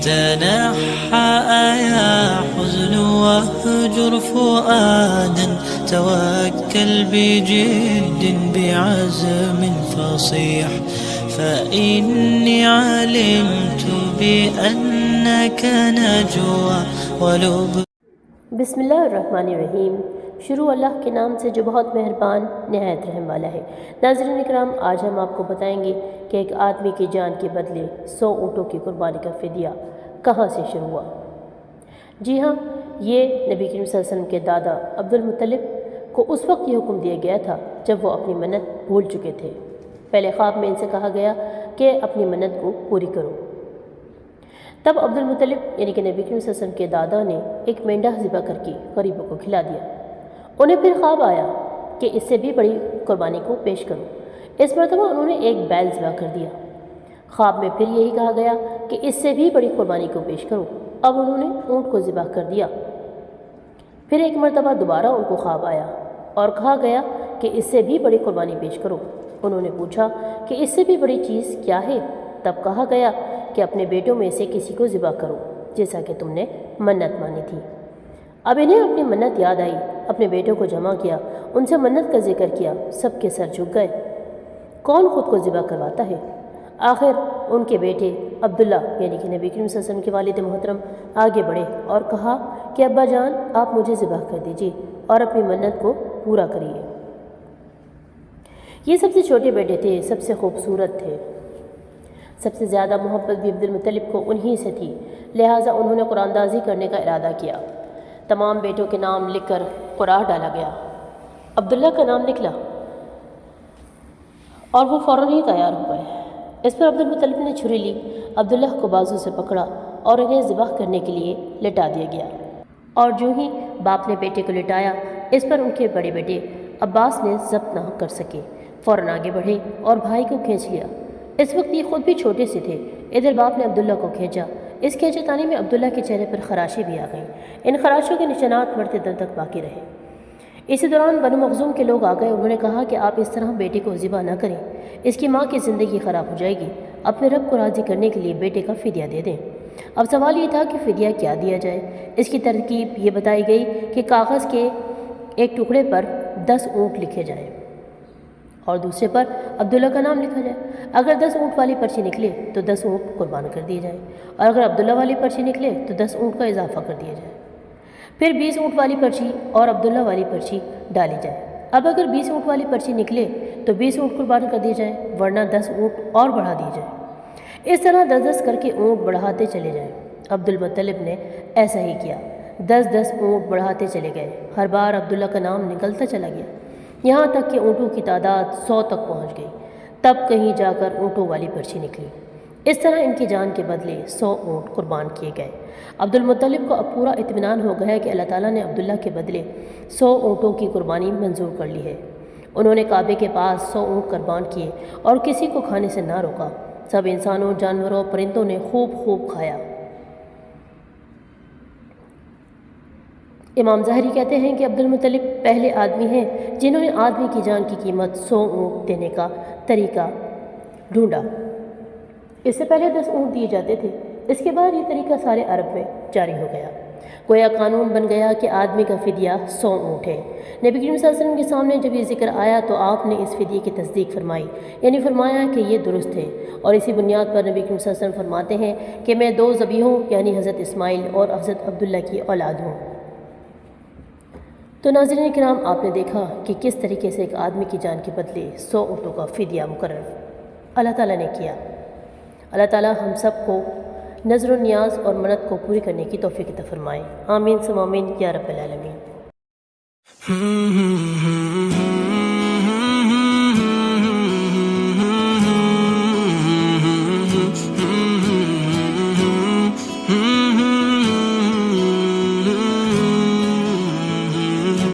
تنحى يا حزن واهجر فؤادا توكل بجد بعزم فصيح فإني علمت بأنك نجوى ولب. بسم اللہ الرحمن الرحیم. شروع اللہ کے نام سے جو بہت مہربان نہایت رحم والا ہے. ناظرین اکرام، آج ہم آپ کو بتائیں گے کہ ایک آدمی کی جان کے بدلے 100 اونٹوں کی قربانی کا فدیہ کہاں سے شروع ہوا. جی ہاں، یہ نبی کریم صلی اللہ علیہ وسلم کے دادا عبد المطلب کو اس وقت یہ حکم دیا گیا تھا جب وہ اپنی منت بھول چکے تھے. پہلے خواب میں ان سے کہا گیا کہ اپنی منت کو پوری کرو. تب عبد المطلب یعنی کہ نبی کریم صلی اللہ علیہ وسلم کے دادا نے ایک مینڈا ذبح کر کے غریبوں کو کھلا دیا. انہیں پھر خواب آیا کہ اس سے بھی بڑی قربانی کو پیش کرو. اس مرتبہ انہوں نے ایک بیل ذبح کر دیا. خواب میں پھر یہی کہا گیا کہ اس سے بھی بڑی قربانی کو پیش کرو. اب انہوں نے اونٹ کو ذبح کر دیا. پھر ایک مرتبہ دوبارہ ان کو خواب آیا اور کہا گیا کہ اس سے بھی بڑی قربانی پیش کرو. انہوں نے پوچھا کہ اس سے بھی بڑی چیز کیا ہے؟ تب کہا گیا کہ اپنے بیٹوں میں سے کسی کو ذبح کرو جیسا کہ تم نے منت مانی تھی. اب انہیں اپنی منت یاد آئی. اپنے بیٹوں کو جمع کیا، ان سے منت کا ذکر کیا. سب کے سر جھک گئے. کون خود کو ذبح کرواتا ہے؟ آخر ان کے بیٹے عبداللہ یعنی کہ نبی کریم صلی اللہ علیہ وسلم کے والد محترم آگے بڑھے اور کہا کہ ابا جان، آپ مجھے ذبح کر دیجیے اور اپنی منت کو پورا کریے. یہ سب سے چھوٹے بیٹے تھے، سب سے خوبصورت تھے. سب سے زیادہ محبت بھی عبد المطلب کو انہی سے تھی، لہٰذا انہوں نے قرآن اندازی کرنے کا ارادہ کیا. تمام بیٹوں کے نام لکھ کر قرآن ڈالا گیا. عبداللہ کا نام نکلا اور وہ فوراً ہی تیار ہو گئے. اس پر عبد المطلب نے چھری لی، عبداللہ کو بازو سے پکڑا اور انہیں ذبح کرنے کے لیے لٹا دیا گیا. اور جو ہی باپ نے بیٹے کو لٹایا، اس پر ان کے بڑے بیٹے عباس نے ضبط نہ کر سکے، فوراً آگے بڑھے اور بھائی کو کھینچ لیا. اس وقت یہ خود بھی چھوٹے سے تھے. ادھر باپ نے عبداللہ کو کھینچا. اس کھینچتانی میں عبداللہ کے چہرے پر خراشیں بھی آ گئیں. ان خراشوں کے نشانات مرتے دم تک باقی رہے. اسی دوران بنو مخزوم کے لوگ آ گئے. انہوں نے کہا کہ آپ اس طرح بیٹے کو ذبح نہ کریں، اس کی ماں کی زندگی خراب ہو جائے گی. اپنے رب کو راضی کرنے کے لیے بیٹے کا فدیہ دے دیں. اب سوال یہ تھا کہ فدیہ کیا دیا جائے. اس کی ترکیب یہ بتائی گئی کہ کاغذ کے ایک ٹکڑے پر 10 اونٹ لکھے جائیں اور دوسرے پر عبداللہ کا نام لکھا جائے. اگر 10 اونٹ والی پرچی نکلے تو 10 اونٹ قربان کر دیے جائے، اور اگر عبداللہ والی پرچی نکلے تو 10 اونٹ کا اضافہ کر دیا جائے. پھر 20 اونٹ والی پرچی اور عبداللہ والی پرچی ڈالی جائے. اب اگر 20 اونٹ والی پرچی نکلے تو 20 اونٹ قربان کر دیے جائیں، ورنہ 10 اونٹ اور بڑھا دیے جائیں. اس طرح 10 کر کے اونٹ بڑھاتے چلے جائیں. عبد المطلب نے ایسا ہی کیا. 10 اونٹ بڑھاتے چلے گئے. ہر بار عبداللہ کا نام نکلتا چلا گیا، یہاں تک کہ اونٹوں کی تعداد 100 تک پہنچ گئی. تب کہیں جا کر اونٹوں والی پرچی نکلی. اس طرح ان کی جان کے بدلے 100 اونٹ قربان کیے گئے. عبد المطلب کو اب پورا اطمینان ہو گیا ہے کہ اللہ تعالیٰ نے عبداللہ کے بدلے 100 اونٹوں کی قربانی منظور کر لی ہے. انہوں نے کعبے کے پاس 100 اونٹ قربان کیے اور کسی کو کھانے سے نہ روکا. سب انسانوں، جانوروں، پرندوں نے خوب کھایا. امام ظاہری کہتے ہیں کہ عبد المطلب پہلے آدمی ہیں جنہوں نے آدمی کی جان کی قیمت 100 اونٹ دینے کا طریقہ ڈھونڈا. اس سے پہلے 10 اونٹ دیے جاتے تھے. اس کے بعد یہ طریقہ سارے عرب میں جاری ہو گیا. گویا قانون بن گیا کہ آدمی کا فدیہ 100 اونٹ ہے. نبی کریم صلی اللہ علیہ وسلم کے سامنے جب یہ ذکر آیا تو آپ نے اس فدیے کی تصدیق فرمائی، یعنی فرمایا کہ یہ درست ہے. اور اسی بنیاد پر نبی کریم صلی اللہ علیہ وسلم فرماتے ہیں کہ میں 2 ذبیحوں یعنی حضرت اسماعیل اور حضرت عبداللہ کی اولاد ہوں. تو ناظرین کرام، آپ نے دیکھا کہ کس طریقے سے ایک آدمی کی جان کے بدلے 100 اونٹوں کا فدیہ مقرر اللہ تعالیٰ نے کیا. اللہ تعالیٰ ہم سب کو نظر و نیاز اور منت کو پوری کرنے کی توفیق عطا فرمائے. آمین ثم آمین یا رب العالمین.